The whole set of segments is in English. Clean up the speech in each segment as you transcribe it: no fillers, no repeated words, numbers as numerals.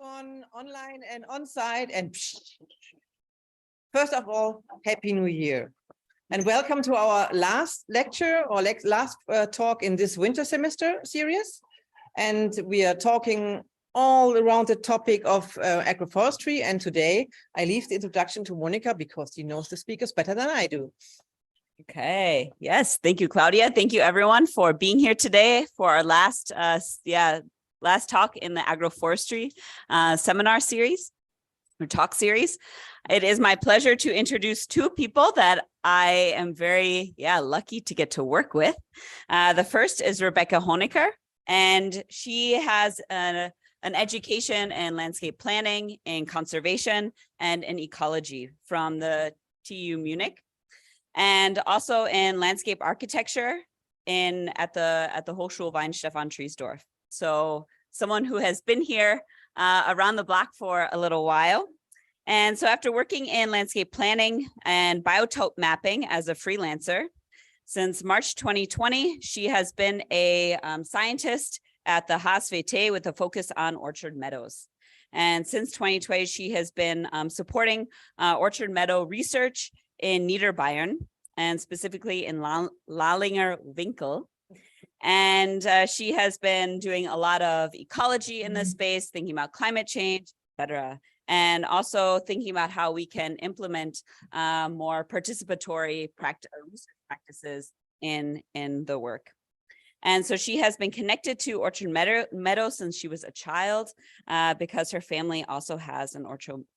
Online and on-site, and first of all, Happy New Year. And welcome to our last lecture or last talk in this winter semester series. And we are talking all around the topic of agroforestry. And today I leave the introduction to Monica because she knows the speakers better than I do. Okay. Yes. Thank you, Claudia. Thank you, everyone, for being here today for our last talk in the agroforestry seminar series or talk series. It is my pleasure to introduce two people that I am very lucky to get to work with. The first is Rebecca Honecker, and she has an education in landscape planning, in conservation, and in ecology from the TU Munich, and also in landscape architecture at the Hochschule Weinstefan Triesdorf. So someone who has been here around the block for a little while. And so after working in landscape planning and biotope mapping as a freelancer, since March 2020, she has been a scientist at the HSVT with a focus on orchard meadows. And since 2020, she has been supporting orchard meadow research in Niederbayern, and specifically in Lallinger Winkel. And she has been doing a lot of ecology in this space, thinking about climate change, et cetera, and also thinking about how we can implement more participatory research practices in the work. And so she has been connected to Orchard Meadow since she was a child, because her family also has an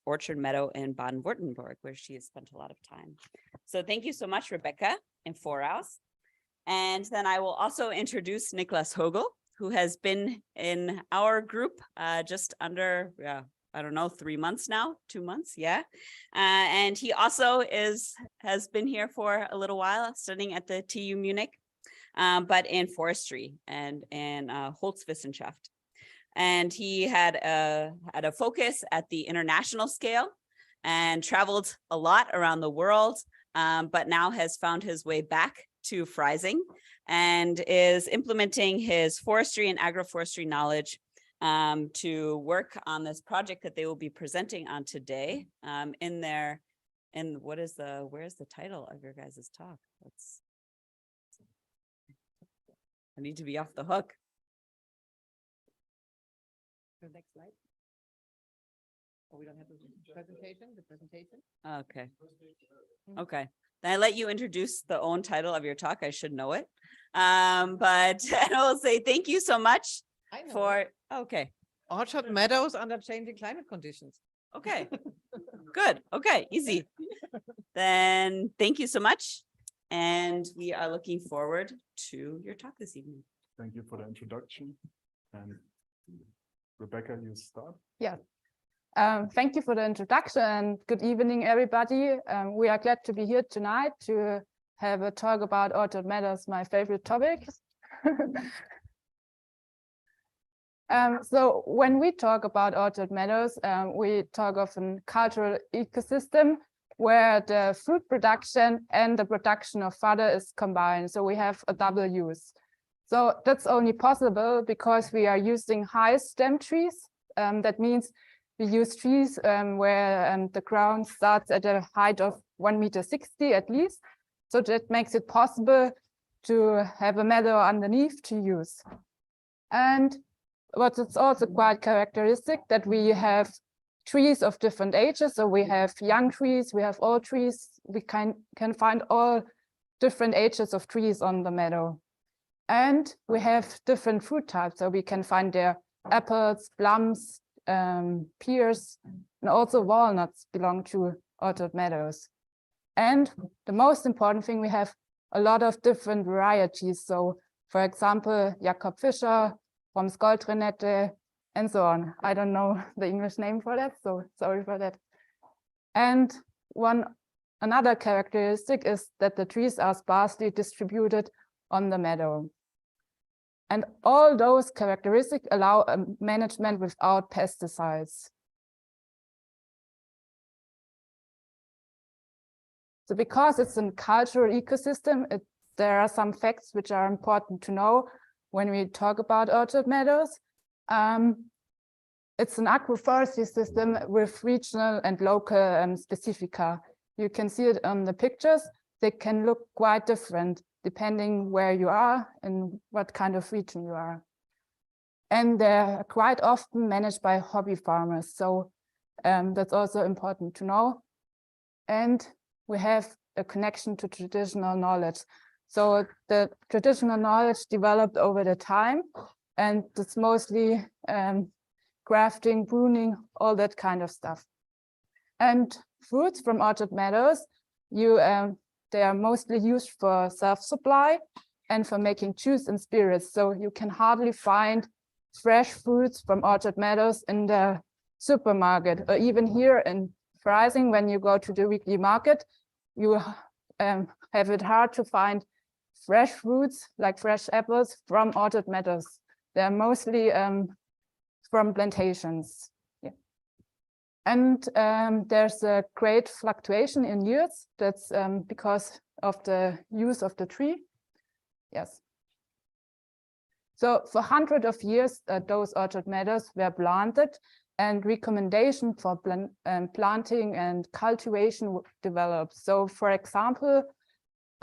orchard meadow in Baden-Württemberg, where she has spent a lot of time. So thank you so much, Rebecca and Voraus. And then I will also introduce Niklas Hogel, who has been in our group just under, 3 months now, 2 months, and he also has been here for a little while, studying at the TU Munich. But in forestry and in Holzwissenschaft. And he had a focus at the international scale and traveled a lot around the world, but now has found his way back to Freising and is implementing his forestry and agroforestry knowledge to work on this project that they will be presenting on today. Where's the title of your guys' talk? I need to be off the hook. The next slide. Oh, we don't have the presentation? Okay. Okay. Then I let you introduce the own title of your talk. I should know it. But I will say thank you so much for, okay. Orchard meadows under changing climate conditions. Okay. Good. Okay. Easy. Then thank you so much. And we are looking forward to your talk this evening. Thank you for the introduction. And Rebecca, you start. Yeah. Thank you for the introduction and good evening, everybody. We are glad to be here tonight to have a talk about orchard meadows, my favorite topic. So when we talk about orchard meadows, we talk of a cultural ecosystem where the fruit production and the production of fodder is combined. So we have a double use. So that's only possible because we are using high stem trees. That means we use trees where the ground starts at a height of 1.60 meters at least. So that makes it possible to have a meadow underneath to use. And what is also quite characteristic that we have trees of different ages. So we have young trees, we have old trees. We can find all different ages of trees on the meadow. And we have different fruit types. So we can find there apples, plums, pears, and also walnuts belong to orchard meadows. And the most important thing, we have a lot of different varieties. So for example, Jakob Fischer, from Goldrenette, and so on. I don't know the English name for that, so sorry for that. And another characteristic is that the trees are sparsely distributed on the meadow. And all those characteristics allow a management without pesticides. So because it's a cultural ecosystem, there are some facts which are important to know when we talk about orchard meadows. it's an agroforestry system with regional and local specifica. You can see it on the pictures. They can look quite different depending where you are and what kind of region you are. And they're quite often managed by hobby farmers. So that's also important to know. And we have a connection to traditional knowledge. So the traditional knowledge developed over the time, and it's mostly grafting, pruning, all that kind of stuff. And fruits from orchard meadows, they are mostly used for self-supply and for making juice and spirits. So you can hardly find fresh fruits from orchard meadows in the supermarket, or even here in Freising, when you go to the weekly market, you have it hard to find fresh fruits like fresh apples from orchard meadows. They're mostly from plantations. Yeah. And there's a great fluctuation in yields. That's because of the use of the tree. Yes. So for hundreds of years, those orchard meadows were planted, and recommendation for planting and cultivation developed. So for example,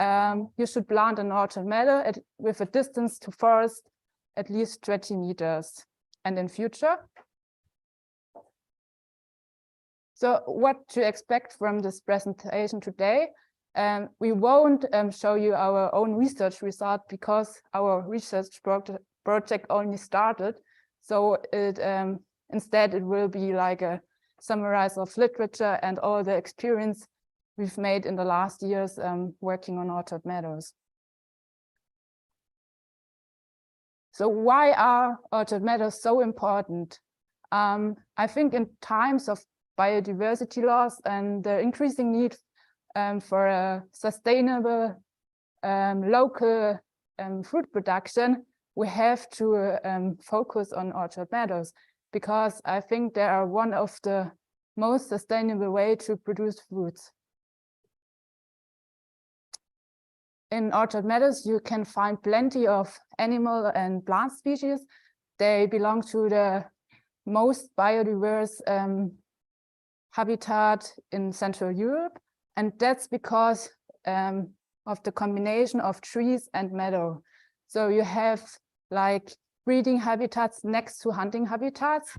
you should plant an orchard meadow with a distance to forest at least 20 meters. And in future, so what to expect from this presentation today? We won't show you our own research result because our research project only started. So instead, it will be like a summary of literature and all the experience we've made in the last years working on orchard meadows. So why are orchard meadows so important? I think in times of biodiversity loss and the increasing need for a sustainable local fruit production, we have to focus on orchard meadows, because I think they are one of the most sustainable way to produce fruits. In orchard meadows, you can find plenty of animal and plant species. They belong to the most biodiverse habitat in Central Europe. And that's because of the combination of trees and meadow. So you have like breeding habitats next to hunting habitats,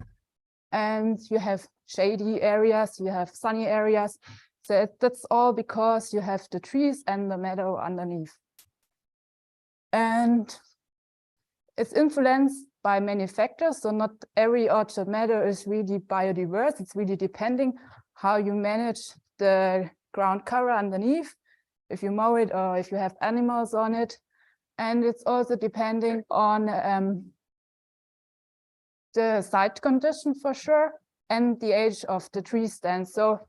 and you have shady areas, you have sunny areas. So that's all because you have the trees and the meadow underneath. And it's influenced by many factors. So not every orchard meadow is really biodiverse. It's really depending how you manage the ground cover underneath, if you mow it or if you have animals on it. And it's also depending on the site condition for sure, and the age of the tree stand. So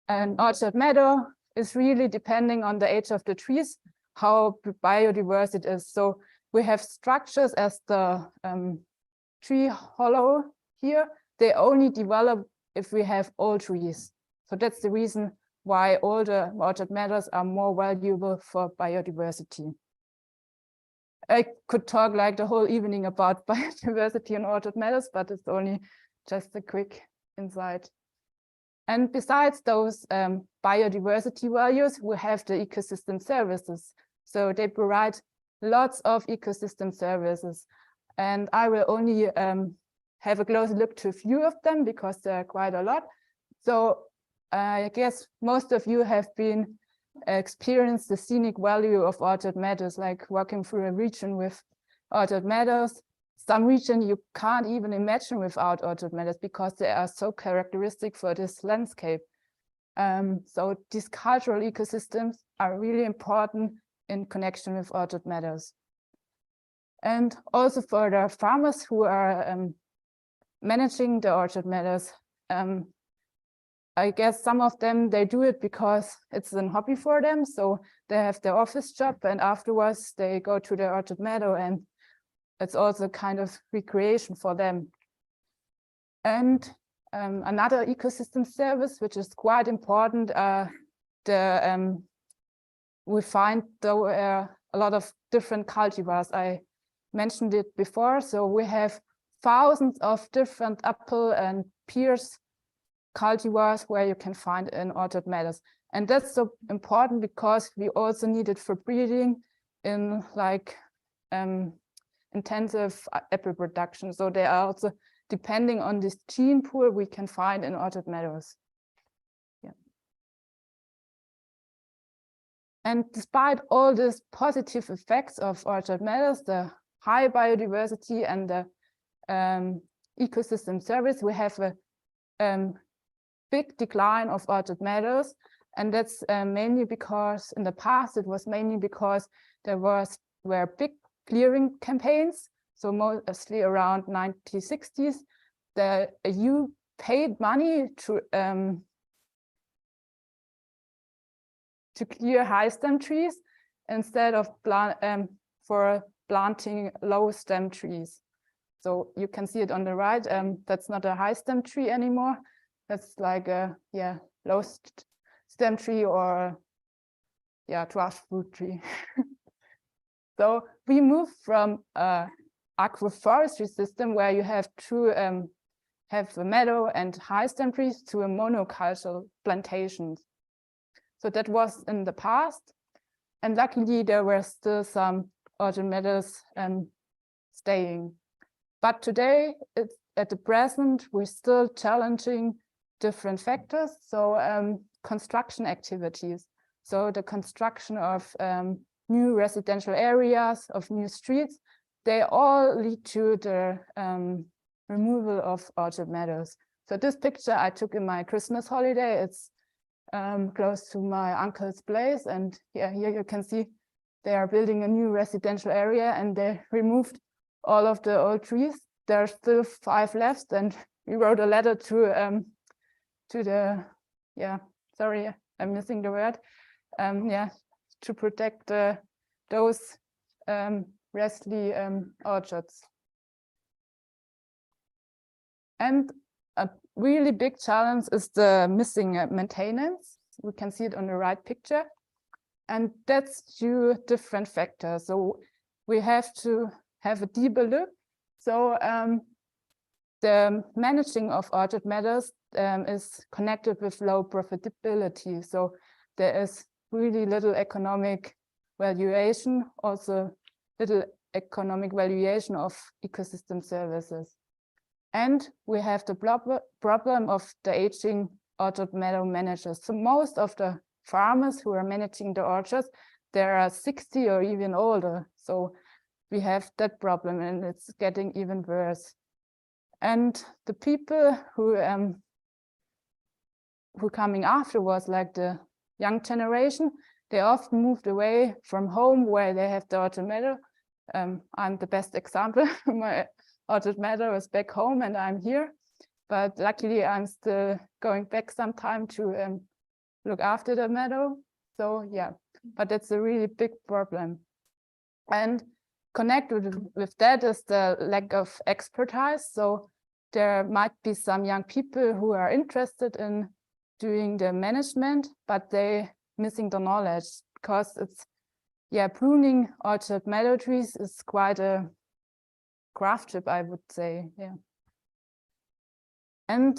an orchard meadow is really depending on the age of the trees, how biodiverse it is. So we have structures as the tree hollow here. They only develop if we have old trees. So that's the reason why older orchard meadows are more valuable for biodiversity. I could talk like the whole evening about biodiversity and orchard meadows, but it's only just a quick insight. And besides those biodiversity values, we have the ecosystem services. So they provide lots of ecosystem services. And I will only have a close look to a few of them because there are quite a lot. So I guess most of you have been experienced the scenic value of orchard meadows, like walking through a region with orchard meadows. Some region you can't even imagine without orchard meadows because they are so characteristic for this landscape. So these cultural ecosystems are really important in connection with orchard meadows. And also for the farmers who are managing the orchard meadows, I guess some of them, they do it because it's a hobby for them. So they have their office job and afterwards they go to the orchard meadow, and it's also kind of recreation for them. And another ecosystem service, which is quite important, we find though a lot of different cultivars. I mentioned it before. So we have thousands of different apple and pears cultivars where you can find in orchard meadows. And that's so important because we also need it for breeding in like intensive apple production. So they are also depending on this gene pool we can find in orchard meadows. Yeah. And despite all these positive effects of orchard meadows, the high biodiversity and the ecosystem service, we have a big decline of orchard meadows. And that's mainly because in the past, it was mainly because there were big clearing campaigns. So mostly around 1960s, the EU paid money to clear high stem trees instead of for planting low stem trees. So you can see it on the right. That's not a high stem tree anymore. That's like a low stem tree or dwarf fruit tree. So we moved from agroforestry system where you have to have a meadow and high stem trees to a monocultural plantations. So that was in the past, and luckily there were still some orchard meadows staying. But today, at the present, we're still challenging different factors. So construction activities. So the construction of new residential areas, of new streets, they all lead to the removal of orchard meadows. So this picture I took in my Christmas holiday. It's close to my uncle's place. And yeah, here you can see they are building a new residential area and they removed all of the old trees. There are still 5 left. And we wrote a letter to the, sorry, I'm missing the word. To protect those restly orchards. And a really big challenge is the missing maintenance. We can see it on the right picture. And that's due to different factors. So we have to have a deeper look. So the managing of orchard meadows is connected with low profitability. So there is really little economic valuation, also little economic valuation of ecosystem services. And we have the problem of the aging orchard meadow managers. So most of the farmers who are managing the orchards, they are 60 or even older. So we have that problem and it's getting even worse. And the people who coming afterwards, like the young generation, they often moved away from home where they have the orchard meadow. I'm the best example. My orchard meadow is back home and I'm here. But luckily, I'm still going back sometime to look after the meadow. So yeah, but that's a really big problem. And connected with that is the lack of expertise. So there might be some young people who are interested in doing the management, but they missing the knowledge because it's, pruning orchard meadow trees is quite a craftsmanship, I would say, And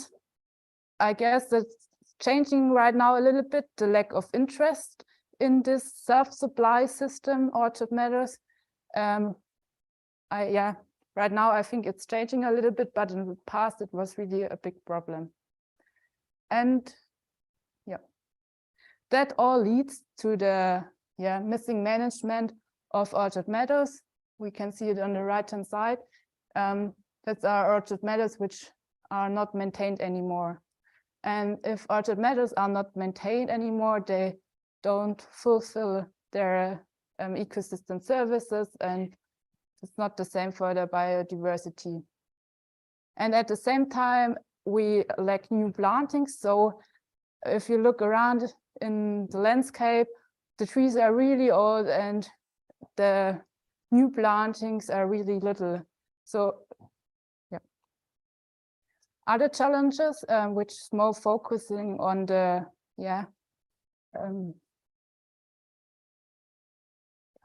I guess that's changing right now a little bit, the lack of interest in this self-supply system, orchard meadows. Right now I think it's changing a little bit, but in the past it was really a big problem. And that all leads to the missing management of orchard meadows. We can see it on the right-hand side. That's our orchard meadows which are not maintained anymore. And if orchard meadows are not maintained anymore, they don't fulfill their ecosystem services, and it's not the same for the biodiversity. And at the same time, we lack new plantings. So if you look around in the landscape, the trees are really old and the new plantings are really little. So other challenges, which is more focusing on the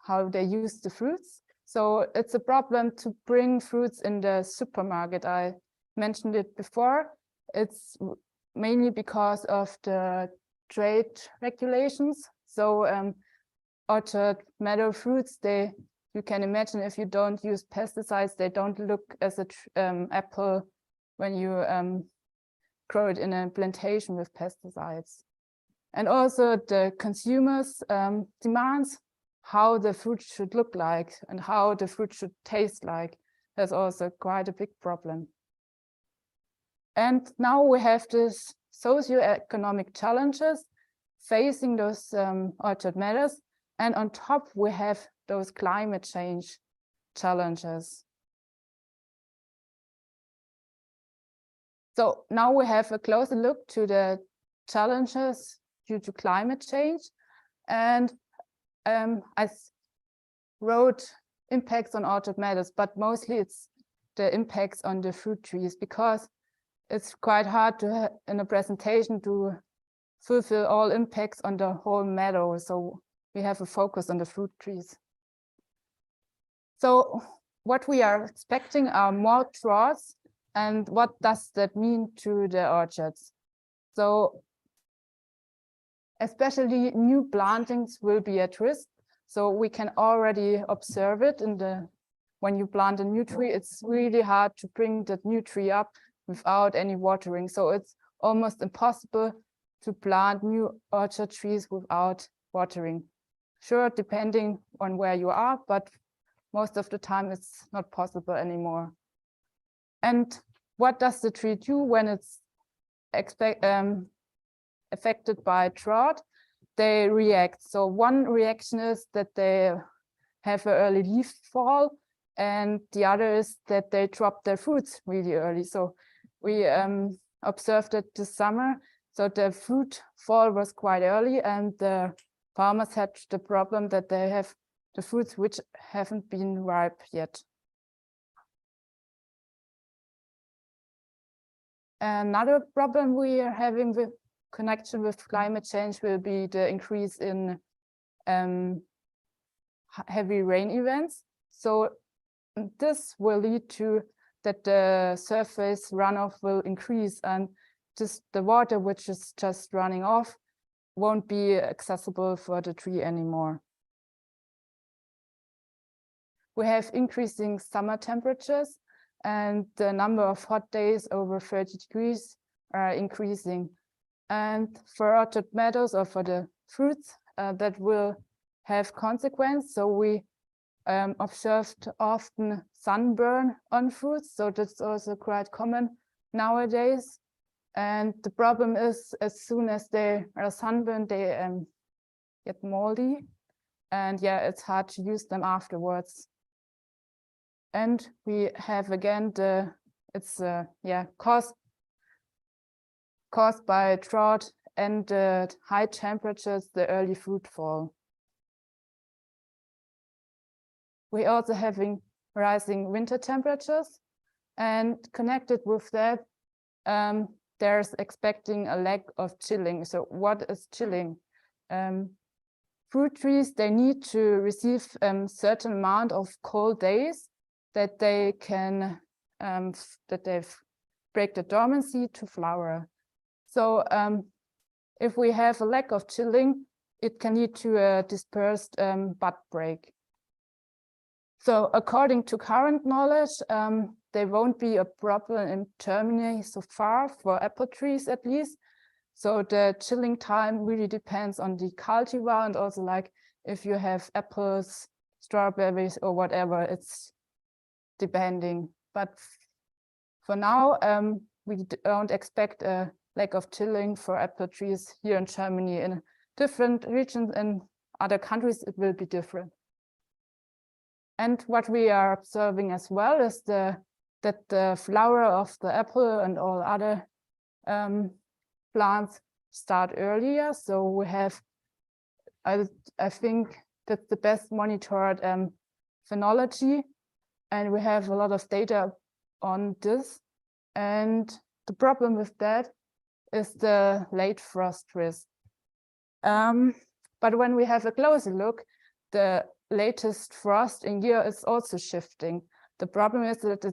how they use the fruits. So it's a problem to bring fruits in the supermarket. I mentioned it before. It's mainly because of the trade regulations. So orchard meadow fruits, you can imagine if you don't use pesticides, they don't look as an apple when you grow it in a plantation with pesticides. And also the consumers demands how the fruit should look like and how the fruit should taste like. That's also quite a big problem. And now we have this socioeconomic challenges facing those orchard meadows. And on top, we have those climate change challenges. So now we have a closer look to the challenges due to climate change. And I wrote impacts on orchard meadows, but mostly it's the impacts on the fruit trees, because it's quite hard to, in a presentation, to fulfill all impacts on the whole meadow. So we have a focus on the fruit trees. So what we are expecting are more droughts, and what does that mean to the orchards? So especially new plantings will be at risk. So we can already observe it when you plant a new tree, it's really hard to bring that new tree up without any watering. So it's almost impossible to plant new orchard trees without watering. Sure, depending on where you are, but most of the time it's not possible anymore. And what does the tree do when it's affected by drought? They react. So one reaction is that they have an early leaf fall, and the other is that they drop their fruits really early. So we observed it this summer. So the fruit fall was quite early, and the farmers had the problem that they have the fruits which haven't been ripe yet. Another problem we are having with connection with climate change will be the increase in heavy rain events. So this will lead to that the surface runoff will increase, and just the water which is just running off won't be accessible for the tree anymore. We have increasing summer temperatures, and the number of hot days over 30 degrees are increasing. And for orchard meadows, or for the fruits, that will have consequence. So we observed often sunburn on fruits. So that's also quite common nowadays. And the problem is, as soon as they are sunburned, they get moldy. And yeah, it's hard to use them afterwards. And we have again caused by drought and high temperatures, the early fruit fall. We also having rising winter temperatures, and connected with that, there's expecting a lack of chilling. So what is chilling? Fruit trees, they need to receive certain amount of cold days that they can break the dormancy to flower. So if we have a lack of chilling, it can lead to a dispersed bud break. So according to current knowledge, there won't be a problem in Germany so far, for apple trees at least. So the chilling time really depends on the cultivar, and also like if you have apples, strawberries or whatever, it's depending. But for now, we don't expect a lack of chilling for apple trees here in Germany. In different regions and other countries, it will be different. And what we are observing as well is that the flower of the apple and all other plants start earlier. So we have, I think that's the best monitored phenology, and we have a lot of data on this. And the problem with that is the late frost risk. But when we have a closer look, the latest frost in year is also shifting. The problem is that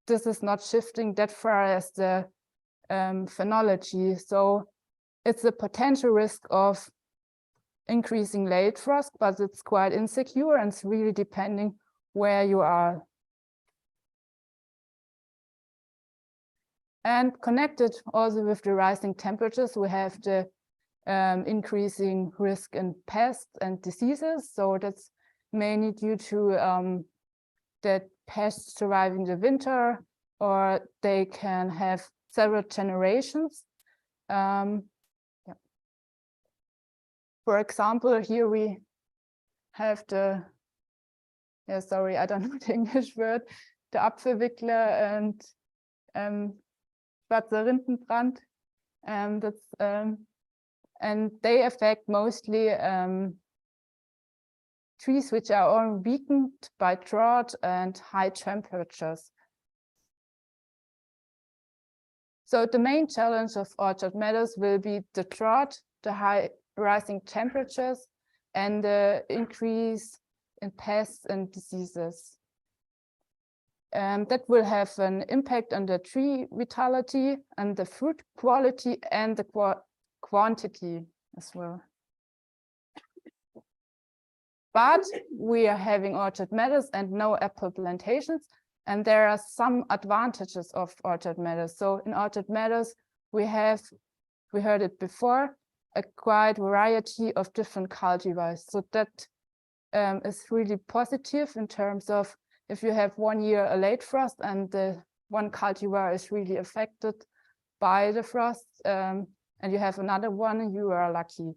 this is not shifting that far as the phenology. So it's a potential risk of increasing late frost, but it's quite insecure and it's really depending where you are. And connected also with the rising temperatures, we have the increasing risk in pests and diseases. So that's mainly due to that pests surviving the winter, or they can have several generations. Yeah. For example, here we have the, sorry, I don't know the English word, the Apfelwickler and Schwarzer Rindenbrand. And they affect mostly trees which are all weakened by drought and high temperatures. So the main challenge of orchard meadows will be the drought, the high rising temperatures, and the increase in pests and diseases. That will have an impact on the tree vitality and the fruit quality and the quantity as well. But we are having orchard meadows and no apple plantations, and there are some advantages of orchard meadows. So in orchard meadows, we heard it before, a quite variety of different cultivars. So that is really positive in terms of if you have 1 year a late frost and the one cultivar is really affected by the frost, and you have another one, you are lucky.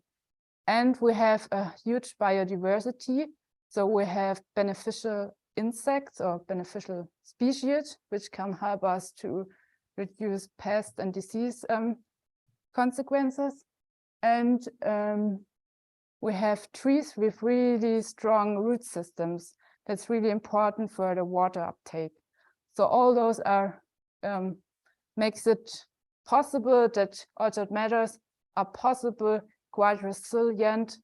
And we have a huge biodiversity. So we have beneficial insects or beneficial species, which can help us to reduce pest and disease consequences. And we have trees with really strong root systems. That's really important for the water uptake. So all those are makes it possible that orchard meadows are possible, quite resilient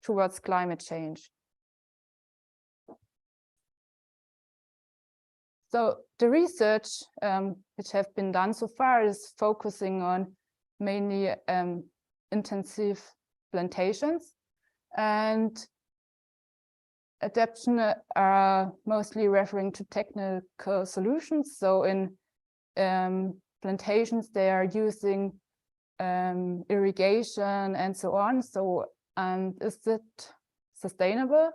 towards climate change. So the research which have been done so far is focusing on mainly intensive plantations, and adaptation are mostly referring to technical solutions. So in plantations, they are using irrigation and so on. So, and is it sustainable?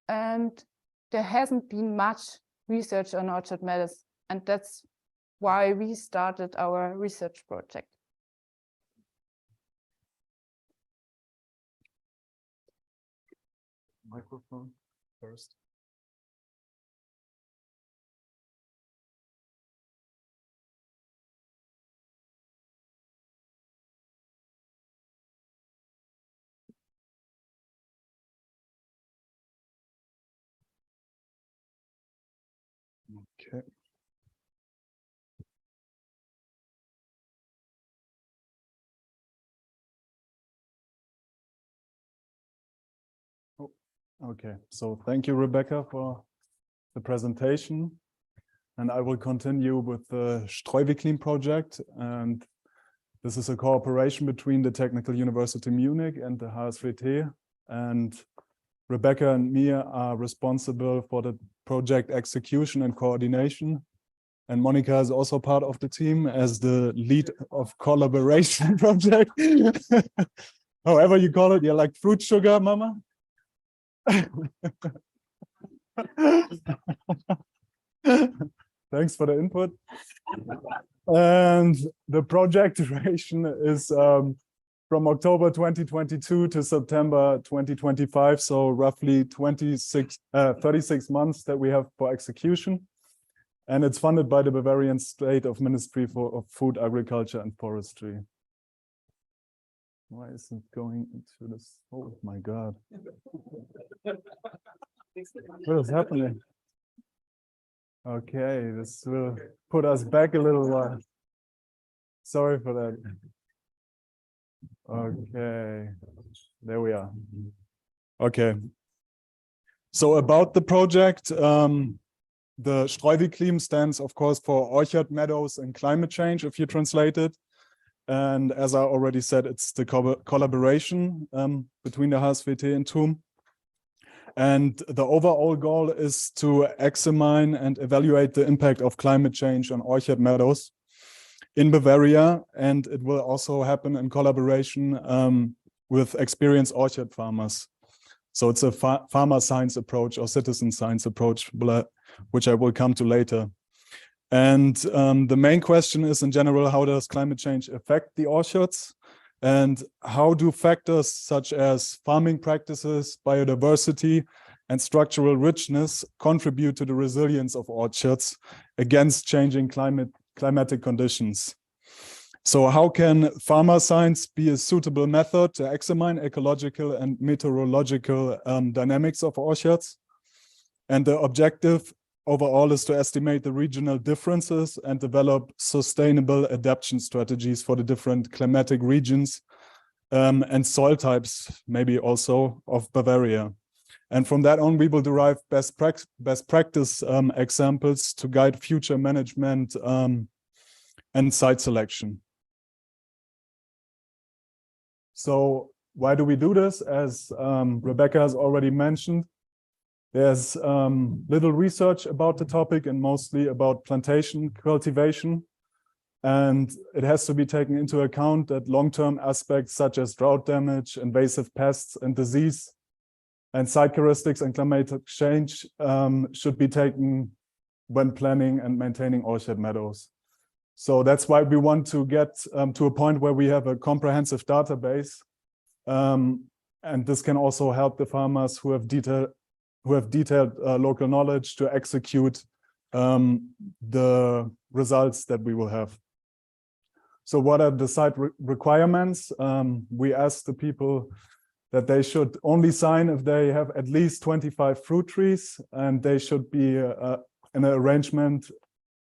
And there hasn't been much research on orchard meadows, and that's why we started our research project. Microphone first. Okay. Okay, so thank you, Rebecca, for the presentation. And I will continue with the Streuwicklin project. And this is a cooperation between the Technical University Munich and the HSVT. And Rebecca and me are responsible for the project execution and coordination. And Monica is also part of the team as the lead of collaboration project. However you call it, you're like fruit sugar, mama. Thanks for the input. And the project duration is from October 2022 to September 2025, so roughly 36 months that we have for execution. And it's funded by the Bavarian State of Ministry of Food, Agriculture and Forestry. Why is it going into this? Oh my God. What is happening? Okay, this will put us back a little while. Sorry for that. Okay, there we are. Okay, So about the project, the Streuwiklim stands, of course, for orchard, meadows, and climate change, if you translate it. And as I already said, it's the collaboration between the HSVT and TUM. And the overall goal is to examine and evaluate the impact of climate change on orchard meadows in Bavaria. And it will also happen in collaboration with experienced orchard farmers. So it's a farmer science approach or citizen science approach, which I will come to later. And the main question is, in general, how does climate change affect the orchards? And how do factors such as farming practices, biodiversity, and structural richness contribute to the resilience of orchards against changing climatic conditions? So how can farmer science be a suitable method to examine ecological and meteorological dynamics of orchards? And the objective overall is to estimate the regional differences and develop sustainable adaptation strategies for the different climatic regions and soil types, maybe also of Bavaria. And from that on, we will derive best practice examples to guide future management and site selection. So why do we do this? As Rebecca has already mentioned, there's little research about the topic and mostly about plantation cultivation. And it has to be taken into account that long-term aspects such as drought damage, invasive pests and disease, and site characteristics and climatic change should be taken when planning and maintaining orchard meadows. So that's why we want to get to a point where we have a comprehensive database. And this can also help the farmers who have detailed local knowledge to execute the results that we will have. So what are the site requirements? We asked the people that they should only sign if they have at least 25 fruit trees, and they should be in an arrangement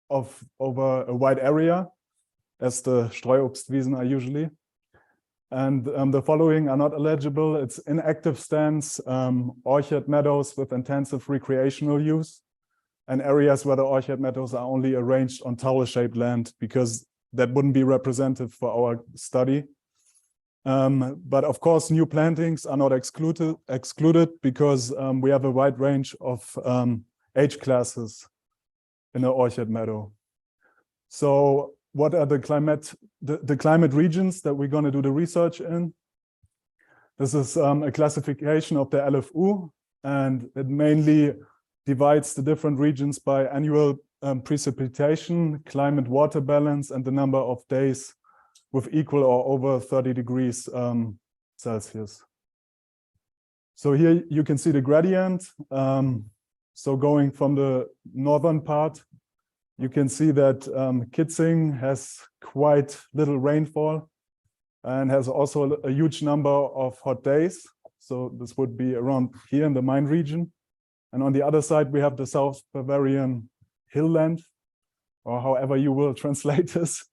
of over a wide area, as the Streuobstwiesen are usually. And the following are not eligible. It's inactive stands, orchard meadows with intensive recreational use, and areas where the orchard meadows are only arranged on tower-shaped land, because that wouldn't be representative for our study. But of course, new plantings are not excluded because we have a wide range of age classes in an orchard meadow. So what are the climate regions that we're going to do the research in? This is a classification of the LFU, and it mainly divides the different regions by annual precipitation, climate water balance, and the number of days with equal or over 30 degrees Celsius. So here you can see the gradient. So going from the northern part, you can see that Kitzing has quite little rainfall and has also a huge number of hot days. So this would be around here in the Main region. And on the other side, we have the South Bavarian hillland, or however you will translate this.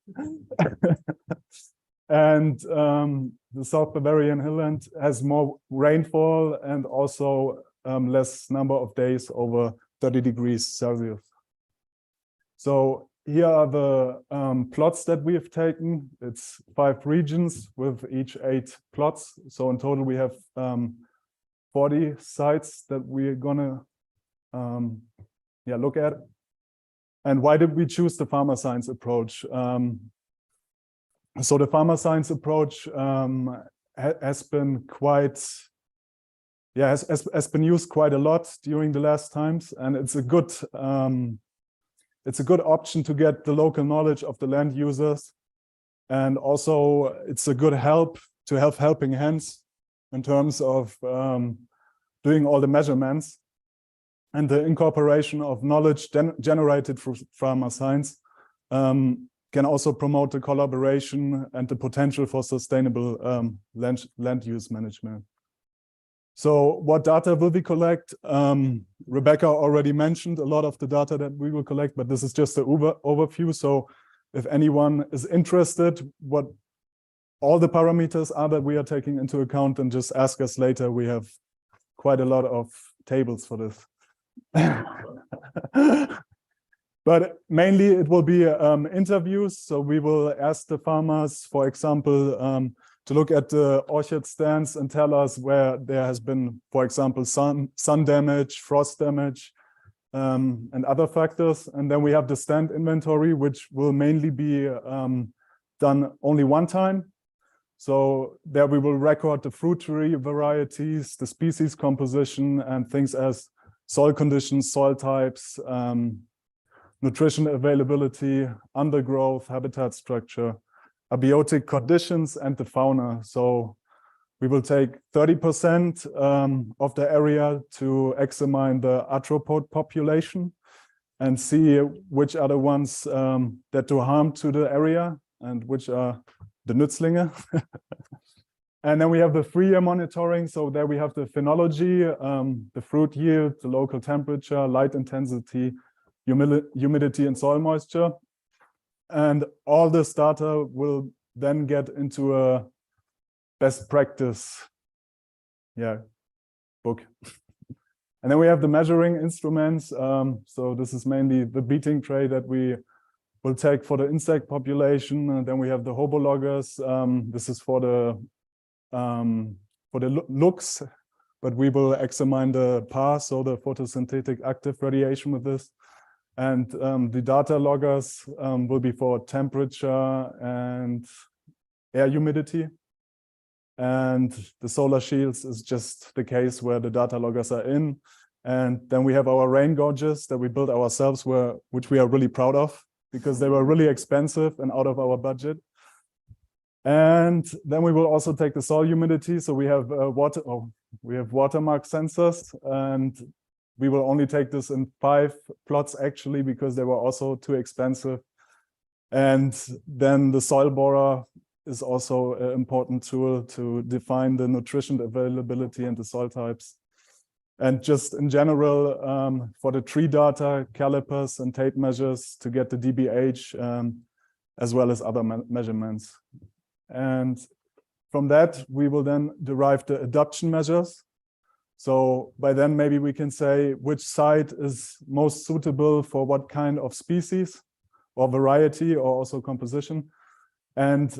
And the South Bavarian hillland has more rainfall and also less number of days over 30 degrees Celsius. So here are the plots that we have taken. It's 5 regions with each 8 plots. So in total, we have 40 sites that we're gonna look at. And why did we choose the farmer science approach? So the farmer science approach has been has been used quite a lot during the last times, and it's a good option to get the local knowledge of the land users, and also it's a good help to have helping hands in terms of doing all the measurements. And the incorporation of knowledge generated through farmer science can also promote the collaboration and the potential for sustainable land use management. So what data will we collect? Rebecca already mentioned a lot of the data that we will collect, but this is just an overview. So if anyone is interested, what all the parameters are that we are taking into account, then just ask us later. We have quite a lot of tables for this. But mainly it will be interviews. So we will ask the farmers, for example, to look at the orchard stands and tell us where there has been, for example, sun damage, frost damage, and other factors. And then we have the stand inventory, which will mainly be done only one time. So there we will record the fruit tree varieties, the species composition, and things as soil conditions, soil types, nutrition availability, undergrowth, habitat structure, abiotic conditions, and the fauna. So we will take 30% of the area to examine the arthropod population and see which are the ones that do harm to the area and which are the Nützlinge. And then we have the 3-year monitoring. So there we have the phenology, the fruit yield, the local temperature, light intensity, humidity, and soil moisture. And all this data will then get into a best practice book. And then we have the measuring instruments. So this is mainly the beating tray that we will take for the insect population. And then we have the hobologgers. This is for the looks, but we will examine the PAR, so the photosynthetic active radiation with this. And the data loggers will be for temperature and air humidity. And the solar shields is just the case where the data loggers are in. And then we have our rain gauges that we built ourselves, which we are really proud of because they were really expensive and out of our budget. And then we will also take the soil humidity. So we have watermark sensors, and we will only take this in 5 plots actually because they were also too expensive. And then the soil borer is also an important tool to define the nutrition availability and the soil types. And just in general, for the tree data, calipers and tape measures to get the DBH, as well as other measurements. And from that, we will then derive the adaptation measures. So by then, maybe we can say which site is most suitable for what kind of species or variety or also composition, and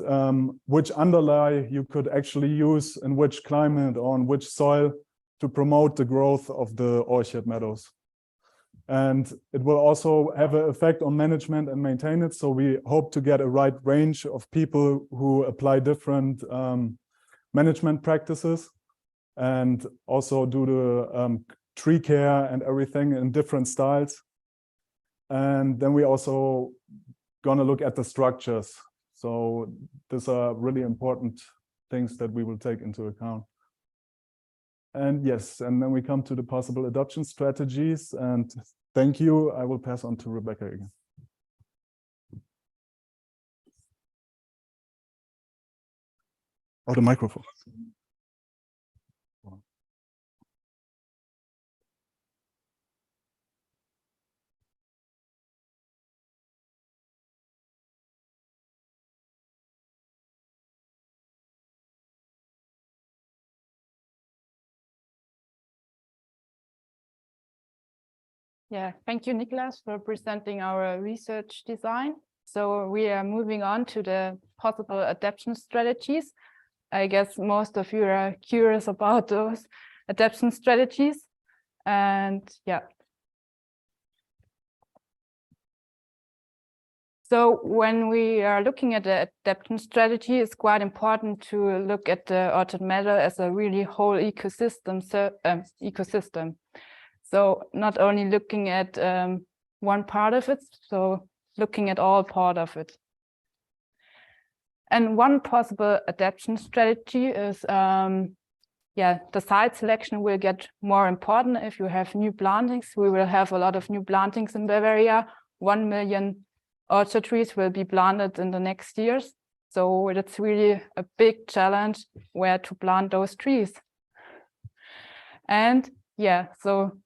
which underlay you could actually use in which climate or on which soil to promote the growth of the orchard meadows. And it will also have an effect on management and maintenance. So we hope to get a right range of people who apply different management practices and also do the tree care and everything in different styles. And then we also gonna look at the structures. So these are really important things that we will take into account. And yes, and then we come to the possible adoption strategies. And thank you. I will pass on to Rebecca again. Oh, the microphone. Yeah, thank you, Nicholas, for presenting our research design. So we are moving on to the possible adaptation strategies. I guess most of you are curious about those adaptation strategies. And yeah. So when we are looking at the adaptation strategy, it's quite important to look at the orchard meadow as a really whole ecosystem. So not only looking at one part of it, so looking at all part of it. And one possible adaptation strategy is, the site selection will get more important if you have new plantings. We will have a lot of new plantings in Bavaria. 1 million orchard trees will be planted in the next years. So it's really a big challenge where to plant those trees. And yeah, so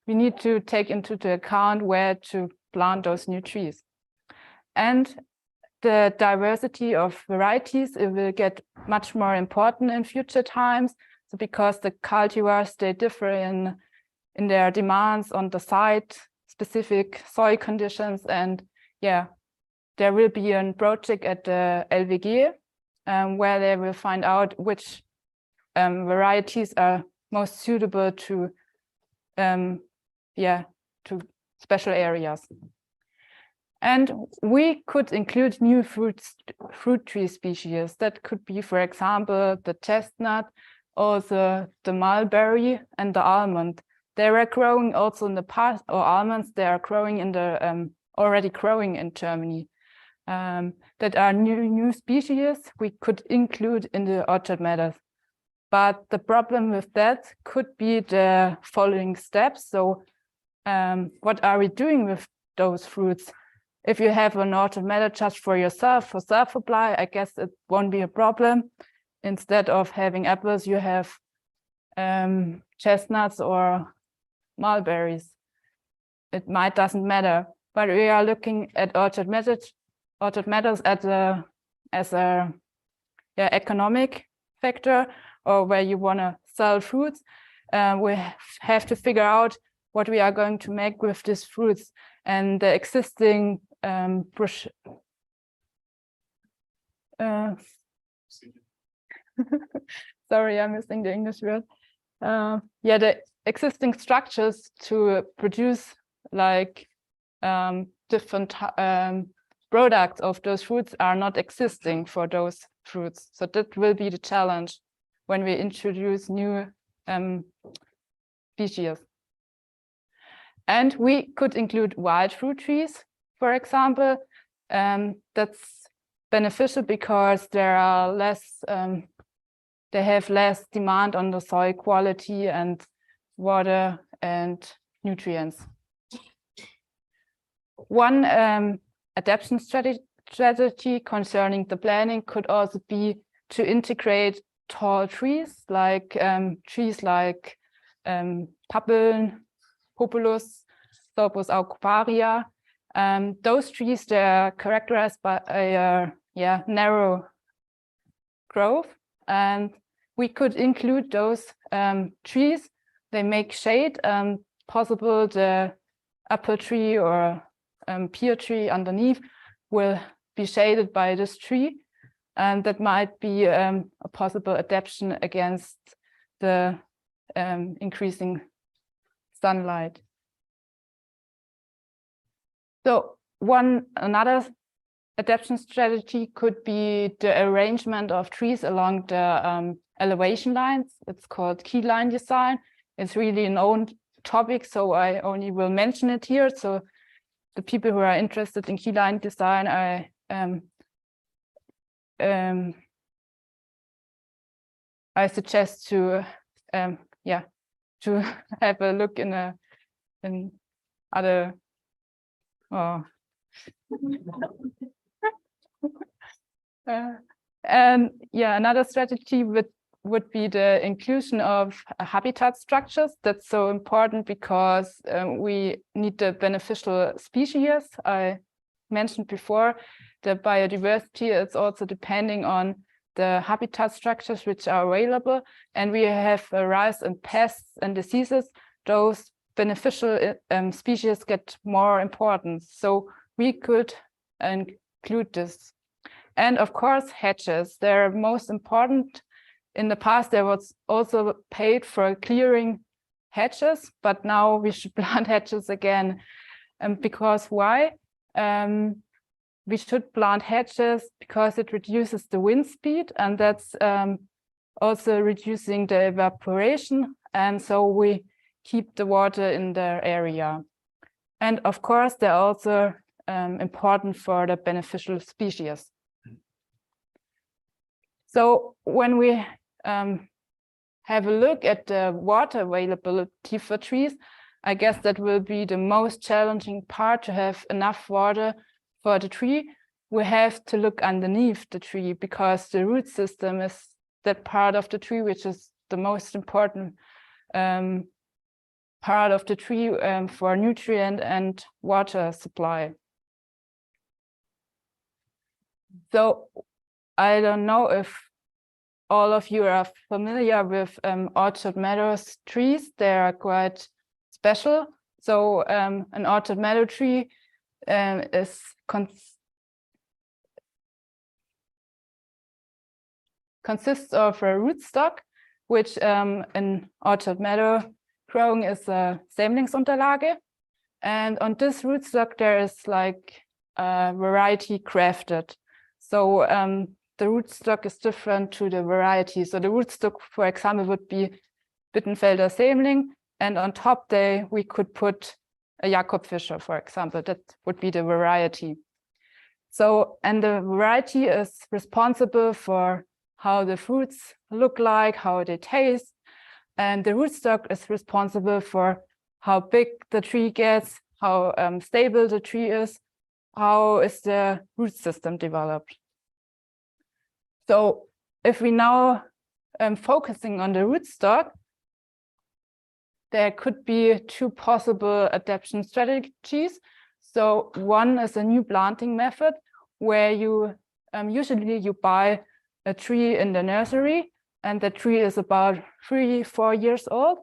we need to take into account where to plant those new trees. And the diversity of varieties, it will get much more important in future times. So because the cultivars, they differ in in their demands on the site, specific soil conditions. And yeah, there will be a project at the LWG where they will find out which varieties are most suitable to special areas. And we could include new fruit tree species. That could be, for example, the chestnut or the mulberry and the almond. They were growing also in the past, or almonds, they are growing in the already growing in Germany. That are new species we could include in the orchard meadows. But the problem with that could be the following steps. So what are we doing with those fruits? If you have an orchard meadow just for yourself, for self-supply, I guess it won't be a problem. Instead of having apples, you have chestnuts or mulberries. It doesn't matter. But we are looking at orchard meadows as a economic factor, or where you want to sell fruits. We have to figure out what we are going to make with these fruits, and the existing sorry, I'm missing the English word. The existing structures to produce like different products of those fruits are not existing for those fruits. So that will be the challenge when we introduce new species. And we could include wild fruit trees, for example. That's beneficial because there are less, they have less demand on the soil quality and water and nutrients. One adaptation strategy concerning the planning could also be to integrate tall trees like Pappeln, Populus, Sorbus aucuparia. Those trees, they are characterized by a narrow growth, and we could include those trees. They make shade, possible the apple tree or pear tree underneath will be shaded by this tree, and that might be a possible adaptation against the increasing sunlight. So another adaptation strategy could be the arrangement of trees along the elevation lines. It's called key line design. It's really an own topic, so I only will mention it here. So the people who are interested in key line design, I suggest to have a look in other. Oh. And another strategy would be the inclusion of habitat structures. That's so important because we need the beneficial species. I mentioned before the biodiversity is also depending on the habitat structures which are available, and we have a rise in pests and diseases. Those beneficial species get more importance. So we could include this. And of course, hedges. They're most important. In the past, there was also paid for clearing hedges, but now we should plant hedges again. Because why? We should plant hedges because it reduces the wind speed, and that's also reducing the evaporation. And so we keep the water in the area. And of course, they're also important for the beneficial species. So when we have a look at the water availability for trees, I guess that will be the most challenging part, to have enough water for the tree. We have to look underneath the tree because the root system is that part of the tree which is the most important part of the tree for nutrient and water supply. So I don't know if all of you are familiar with orchard meadows trees. They are quite special. So an orchard meadow tree consists of a rootstock, which in orchard meadow growing is a Sämlingsunterlage. And on this rootstock, there is like a variety crafted. So the rootstock is different to the variety. So the rootstock, for example, would be Bittenfelder Sämling, and on top we could put a Jakobfischer, for example. That would be the variety. So, and the variety is responsible for how the fruits look like, how they taste, and the rootstock is responsible for how big the tree gets, how stable the tree is, how is the root system developed. So if we now focusing on the rootstock, there could be two possible adaptation strategies. So one is a new planting method where you usually you buy a tree in the nursery, and the tree is about 3-4 years old.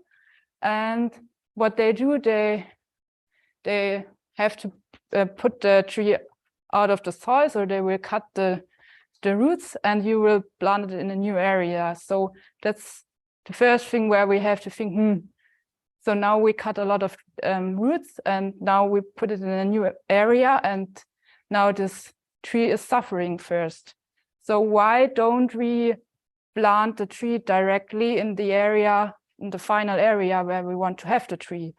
And what they do, they have to put the tree out of the soil, so they will cut the roots and you will plant it in a new area. So that's the first thing where we have to think, so now we cut a lot of roots and now we put it in a new area, and now this tree is suffering first. So why don't we plant the tree directly in the area, in the final area where we want to have the tree?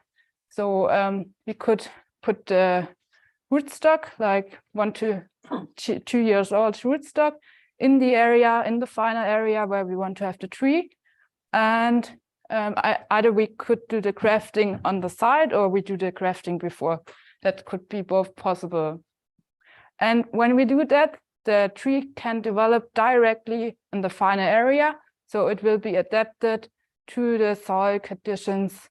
So we could put the rootstock, like 1 to 2 years old rootstock, in the area, in the final area where we want to have the tree. And either we could do the grafting on the side or we do the grafting before. That could be both possible. And when we do that, the tree can develop directly in the final area. So it will be adapted to the soil conditions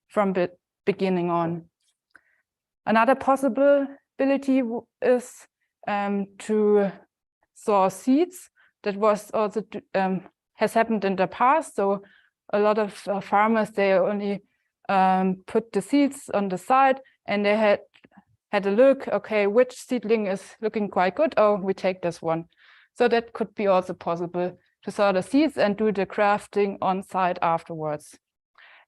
from the beginning on. Another possibility is to sow seeds. That was also has happened in the past. So a lot of farmers, they only put the seeds on the side, and they had a look, okay, which seedling is looking quite good? Oh, we take this one. So that could be also possible, to sow the seeds and do the grafting on site afterwards.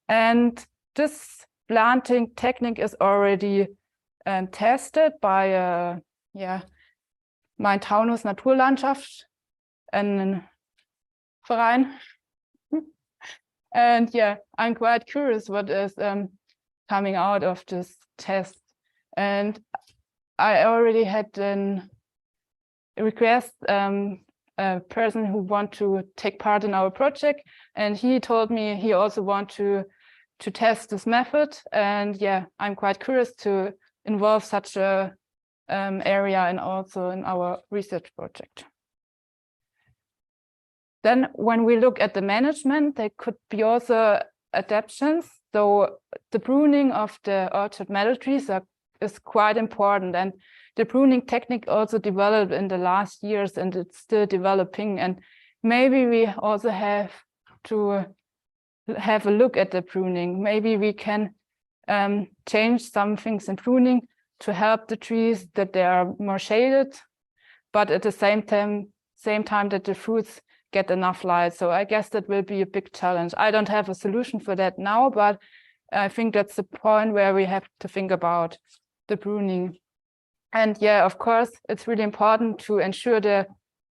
And this planting technique is already tested by Main-Taunus Naturlandschaft, ein Verein. And yeah, I'm quite curious what is coming out of this test. And I already had a request, a person who want to take part in our project, and he told me he also want to test this method. And yeah, I'm quite curious to involve such a area and also in our research project. Then when we look at the management, there could be also adaptations. So the pruning of the orchard meadow trees is quite important, and the pruning technique also developed in the last years, and it's still developing. And maybe we also have to have a look at the pruning. Maybe we can change some things in pruning to help the trees that they are more shaded, but at the same time that the fruits get enough light. So I guess that will be a big challenge. I don't have a solution for that now, but I think that's the point where we have to think about the pruning. And yeah, of course, it's really important to ensure the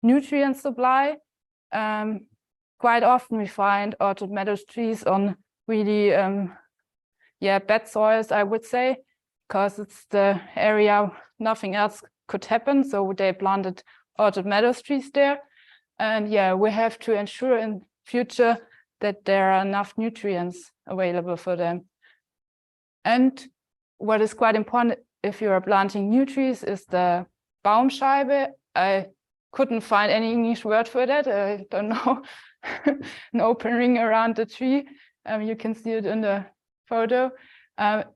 nutrient supply. Quite often we find orchard meadow trees on really bad soils, I would say, because it's the area nothing else could happen. So they planted orchard meadow trees there. And yeah, we have to ensure in future that there are enough nutrients available for them. And what is quite important if you are planting new trees is the Baumscheibe. I couldn't find any English word for that. I don't know. An open ring around the tree. You can see it in the photo.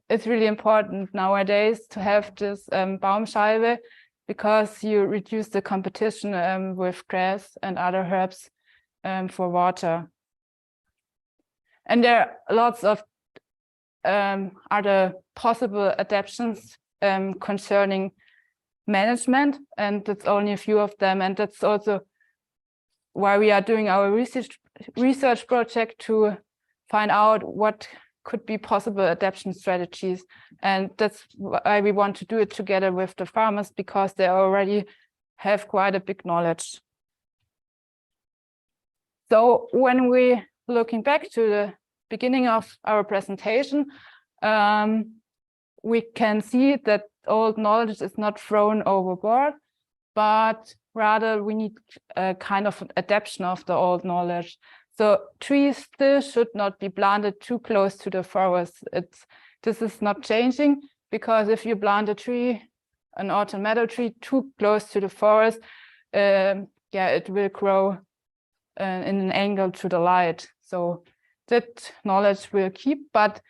It's really important nowadays to have this Baumscheibe, because you reduce the competition with grass and other herbs for water. And there are lots of are the possible adaptations concerning management, and that's only a few of them. And that's also why we are doing our research project, to find out what could be possible adaptation strategies. And that's why we want to do it together with the farmers, because they already have quite a big knowledge. So when we're looking back to the beginning of our presentation, we can see that old knowledge is not thrown overboard, but rather we need a kind of adaptation of the old knowledge. So trees still should not be planted too close to the forest. This is not changing, because if you plant a tree, an autumn meadow tree, too close to the forest, it will grow in an angle to the light. So that knowledge will keep, but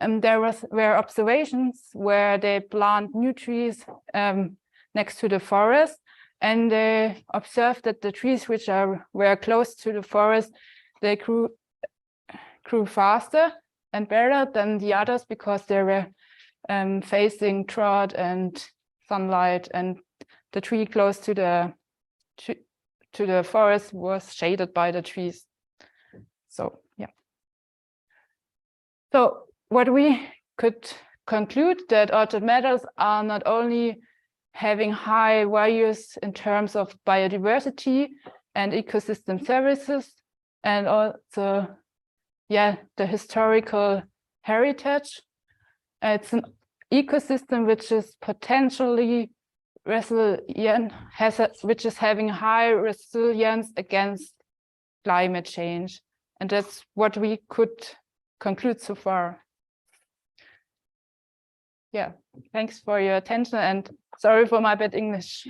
there were observations where they plant new trees next to the forest, and they observed that the trees which were close to the forest, they grew faster and better than the others, because they were facing drought and sunlight, and the tree close to the forest was shaded by the trees. So yeah. So what we could conclude, that orchard meadows are not only having high values in terms of biodiversity and ecosystem services, and also, the historical heritage. It's an ecosystem which is potentially resilient, which is having high resilience against climate change. And that's what we could conclude so far. Yeah, thanks for your attention, and sorry for my bad English.